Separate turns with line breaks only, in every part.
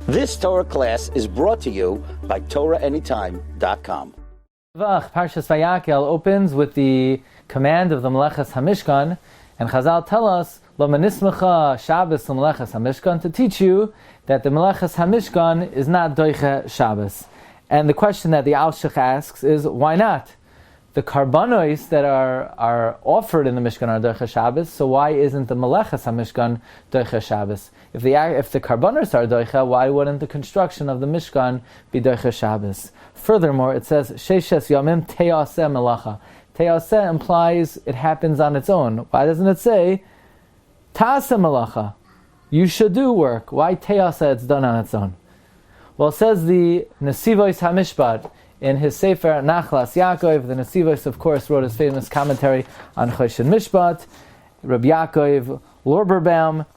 This Torah class is brought to you by TorahAnytime.com.
Parshas Vayakhel opens with the command of the Melechas HaMishkan, and Chazal tell us, Lo manismecha Shabbos l'Melechas HaMishkan, to teach you that the Melechas HaMishkan is not doiche Shabbos. And the question that the Alshich asks is, why not? The karbanos that are offered in the Mishkan are doiche Shabbos, so why isn't the Melechas HaMishkan doiche Shabbos? If the karbanos are doiche, why wouldn't the construction of the Mishkan be doiche Shabbos? Furthermore, it says, Sheishes Yamim Te'aseh Melacha. Te'aseh implies it happens on its own. Why doesn't it say, Ta'aseh Melacha? You should do work. Why Te'aseh? It's done on its own. Well, it says the Nesivos HaMishpat in his Sefer Nachlas Yaakov. The Nesivos, of course, wrote his famous commentary on Choshen Mishpat, Rabbi Yaakov Lorberbaum,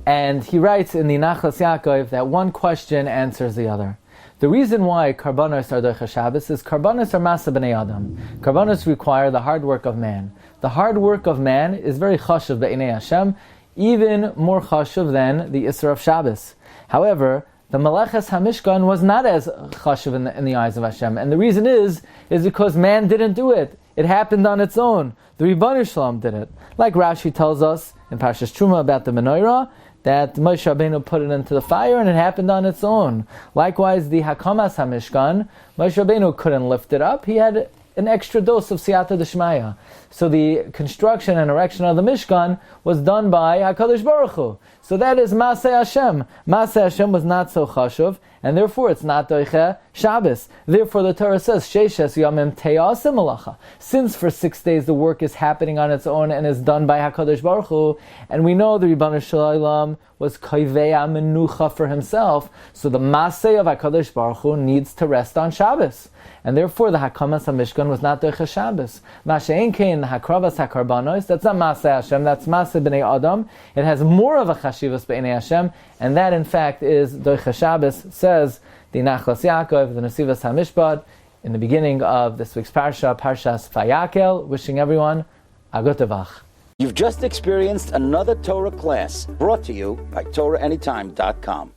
and he writes in the Nachlas Yaakov that one question answers the other. The reason why karbanos are doiche Shabbos is karbanos are masa b'nei adam. Karbanos require the hard work of man. The hard work of man is very chashuv b'inei Hashem, even more chashuv than the Isra of Shabbos. However, the Melechas HaMishkan was not as chashuv in the eyes of Hashem, and the reason is because man didn't do it. It happened on its own. The Ribbon Shalom did it. Like Rashi tells us in Parshas Truma about the menorah, that Moshe Rabbeinu put it into the fire and it happened on its own. Likewise, the Hakamas HaMishkan, Moshe Rabbeinu couldn't lift it up. He had an extra dose of Siyata D'Shmaya. So the construction and erection of the Mishkan was done by HaKadosh Baruch Hu. So that is Maseh Hashem. Maseh Hashem was not so chashuv, and therefore it's not doiche Shabbos. Therefore the Torah says, Sheishes Yamim Te'aseh Melacha. Since for 6 days the work is happening on its own and is done by HaKadosh Baruch Hu, and we know the Ribbon Shalom was Koivei Menucha for himself, so the Maseh of HaKadosh Baruch Hu needs to rest on Shabbos. And therefore the Hakamas HaMishkan was not doiche Shabbos. Masha'en Kein Hakravas HaKarbanos, that's not Maseh Hashem, that's Maseh B'nei Adam. It has more of a Chashivas B'nei Hashem, and that in fact is doiche Shabbos, says the Nachlas Yaakov, the Nesivos HaMishpat, in the beginning of this week's Parsha, Parshas Vayakhel, wishing everyone a good Tevach.
You've just experienced another Torah class brought to you by TorahAnytime.com.